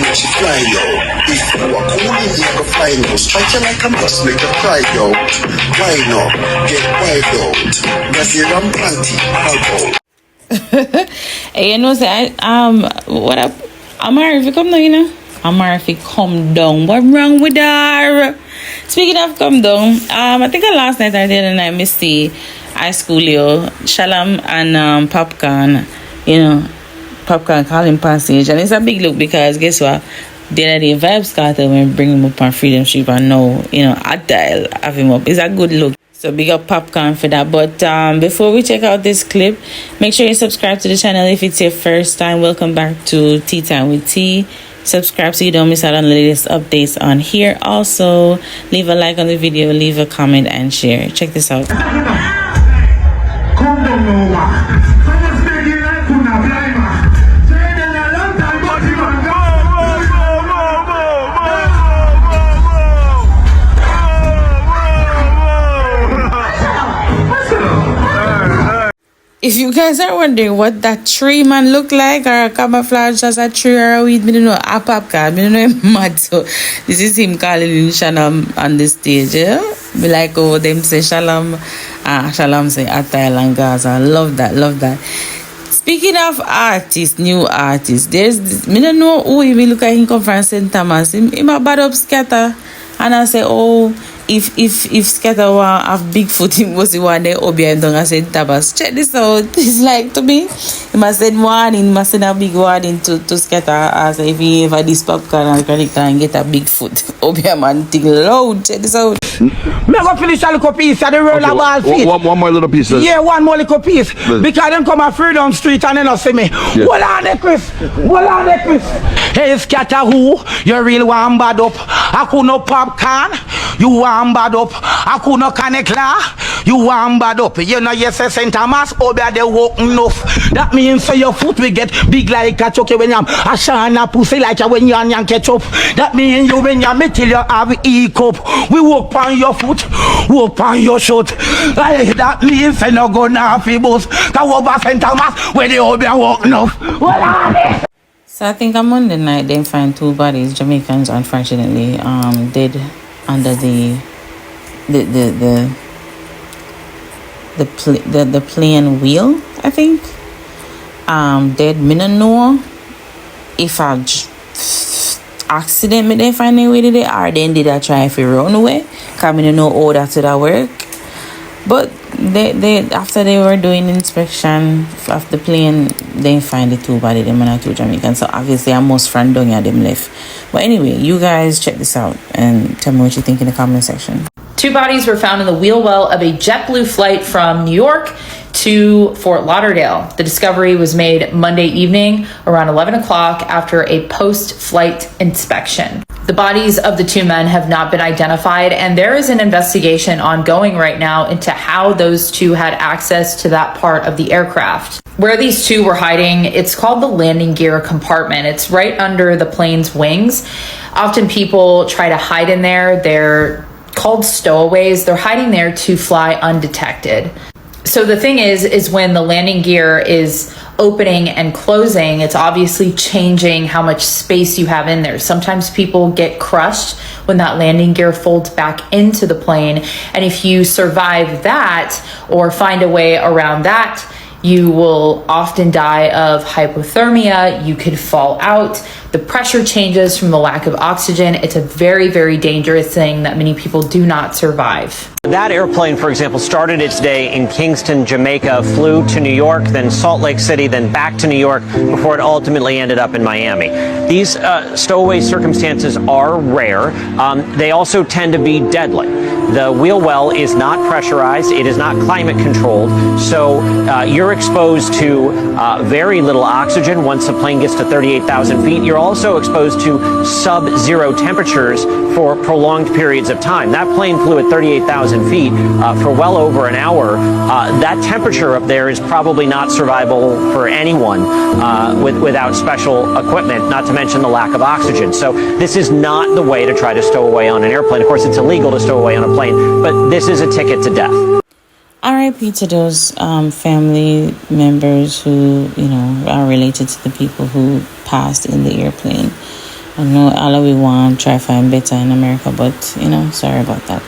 when she fly, yo. If you are cool in here, go fly, no. Strike you like a bus, make you cry, yo. Why not? Get wild out. Brazil and panty, all out. Hey, you know, say, what up? Amara, if you come down, you know? Amara, if you come down, what wrong with her? Speaking of come down, I think last night or the other night, missed the high school, yo, Shalom and Popcaan, you know, Popcaan calling passage, and it's a big look because guess what? The other day, Vybz Kartel when we bring him up on Freedom Street, and now, you know, Adele have him up. It's a good look. So big up Popcaan for that. But before we check out this clip, make sure you subscribe to the channel if it's your first time. Welcome back to Tea Time with T. Subscribe so you don't miss out on the latest updates on here. Also, leave a like on the video, leave a comment, and share. Check this out. If you guys are wondering what that tree man look like, or a camouflage as a tree or a weed, I don't know, a Popcaan, I don't know, him mad. So this is him calling in Shalom on the stage, yeah? Be like, oh, them say Shalom, Shalom say Atayal and Gaza. Love that, love that. Speaking of artists, new artists, there's this, I don't know who he look at him come from St. Thomas. He might bad up Skatta, and I say, oh, if Skatta want have Bigfoot, he must want the Obeya and I said Tabas. Check this out. It's like to me, he must send warning, he must send a big warning to Skatta as if he ever this Popcaan and credit and get a Bigfoot. Obeya man thing loud. Check this out. Me go finish a little piece of the roller ball feet. One more little piece. Yeah, one more little piece. Because them come on Freedom Street and they don't see me. Yeah. Hold on there, Chris. Hold on there, Chris. Hey, Skatta, who? You real one bad up. I could no Popcaan. You want bad up. I could no Canecla. You want bad up. You know, yes, St. Thomas, Obeya, they walk enough. That means so your foot will get big like a chucky when you're a shana pussy like when you're on ketchup. That means you when you're till you have E-cup. We walk on your foot, walk on your shirt. That means you're not going to have a bus. Go over St. Thomas where the Obeya walk enough. So I think on Monday night they find two bodies, Jamaicans, unfortunately, dead under the plane wheel. I think dead. Me no know if a accident me they find their way to it, or then did I try if run away? Cause me no know how that would work. But they after they were doing inspection of the plane, they find the two bodies, them and two Jamaicans. So obviously almost from down here them left. But anyway, you guys check this out and tell me what you think in the comment section. Two bodies were found in the wheel well of a JetBlue flight from New York to Fort Lauderdale. The discovery was made Monday evening around 11 o'clock after a post-flight inspection. The bodies of the two men have not been identified, and there is an investigation ongoing right now into how those two had access to that part of the aircraft. Where these two were hiding, it's called the landing gear compartment. It's right under the plane's wings. Often people try to hide in there. They're called stowaways. They're hiding there to fly undetected. So the thing is when the landing gear is opening and closing, it's obviously changing how much space you have in there. Sometimes people get crushed when that landing gear folds back into the plane. And if you survive that or find a way around that, you will often die of hypothermia. You could fall out. The pressure changes from the lack of oxygen. It's a very, very dangerous thing that many people do not survive. That airplane, for example, started its day in Kingston, Jamaica, flew to New York, then Salt Lake City, then back to New York before it ultimately ended up in Miami. These stowaway circumstances are rare. They also tend to be deadly. The wheel well is not pressurized. It is not climate controlled. So you're exposed to very little oxygen once the plane gets to 38,000 feet. You're also exposed to sub-zero temperatures for prolonged periods of time. That plane flew at 38,000 feet for well over an hour. That temperature up there is probably not survivable for anyone without special equipment, not to mention the lack of oxygen. So this is not the way to try to stow away on an airplane. Of course, it's illegal to stow away on a plane, but this is a ticket to death. RIP to those family members who, you know, are related to the people who passed in the airplane. I know all of we want to try find better in America, but you know, sorry about that.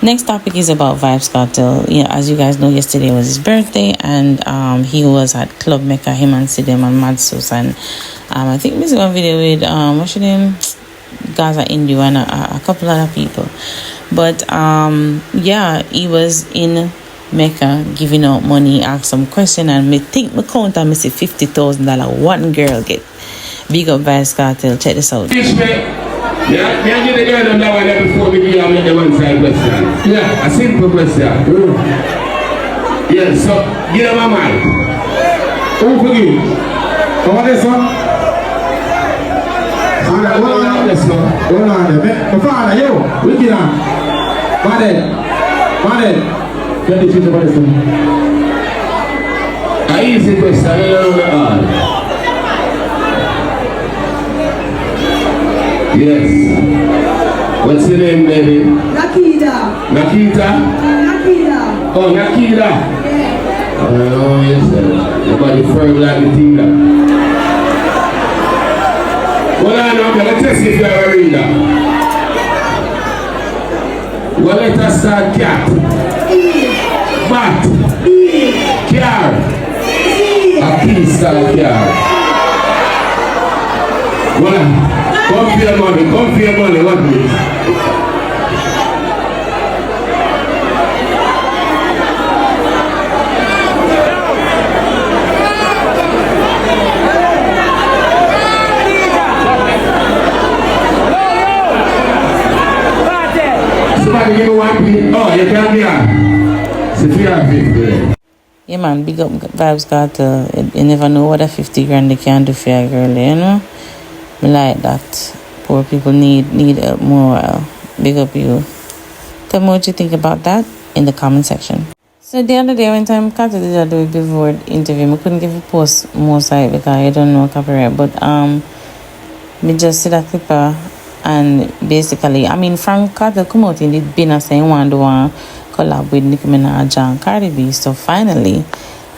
Next topic is about Vybz Kartel. You know, as you guys know, yesterday was his birthday, and he was at Club Mecca, him and Sidem and Mad Sauce, and I think this is one video with what's your name, Gaza Indu, and a couple other people. But yeah, he was in Mecca giving out money, asked some question, and me think me count and me see $50,000 one girl get. Big up Vybz Kartel. Check this out. Yeah, can I get the girl on that one there before we give you the one side question? Yeah, a simple question. Yeah, so give them a mic. Who for you? Come on this one. Hold on this one. Hold on there. My father, yo, we get on. Madden. Get the future for this one. A easy question, I don't know hard. Yes. What's your name, baby? Nakida. Nakita? Nakida. Oh, Nakida. Yeah. Oh, yes, sir. Your body firm like the thing that. Well, I know, let's test if you're a reader. Well, let us start cat. Bat. Car. A piece start car. Well, come for your money, what please? Somebody give me one please. Oh, you can't be on. Yeah man, big up Vybz Kartel. You never know what a 50 grand they can do for a girl, you know? I like that. Poor people need help more. Well, big up you. Tell me what you think about that in the comment section. So the other day when time Cardi did a Billboard interview, I couldn't give a post more side because I don't know copyright. But me just see that clipper, and basically, I mean, Frank Carter come out in the dinner saying one to one collab with Nicki Minaj and Cardi B. So finally,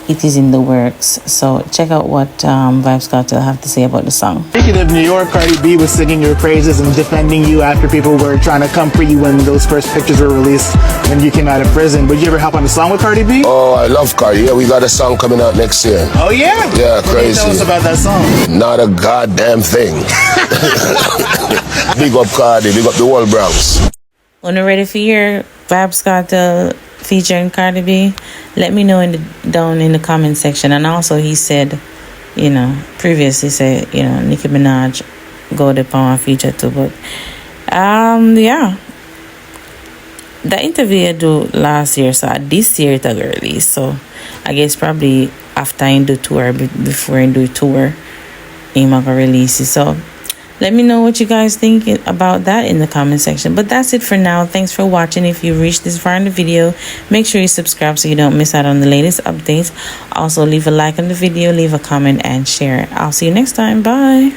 it is in the works. So check out what Vybz Kartel have to say about the song. Speaking of New York, Cardi B was singing your praises and defending you after people were trying to come for you when those first pictures were released when you came out of prison. Would you ever help on the song with Cardi B? Oh, I love Cardi. Yeah, we got a song coming out next year. Oh yeah? Yeah, What crazy. Can you tell us about that song? Not a goddamn thing. Big up Cardi, big up the whole Bronx. When you're ready for your Vybz Kartel featuring Cardi B, let me know down in the comment section. And also he said, you know, previously said, you know, Nicki Minaj go the power feature too. But yeah, the interview I do last year, so this year it will release. So I guess probably after I do tour, before I do tour, I'm gonna release it. So let me know what you guys think about that in the comment section. But that's it for now. Thanks for watching. If you reached this far in the video, make sure you subscribe so you don't miss out on the latest updates. Also, leave a like on the video, leave a comment, and share. I'll see you next time. Bye.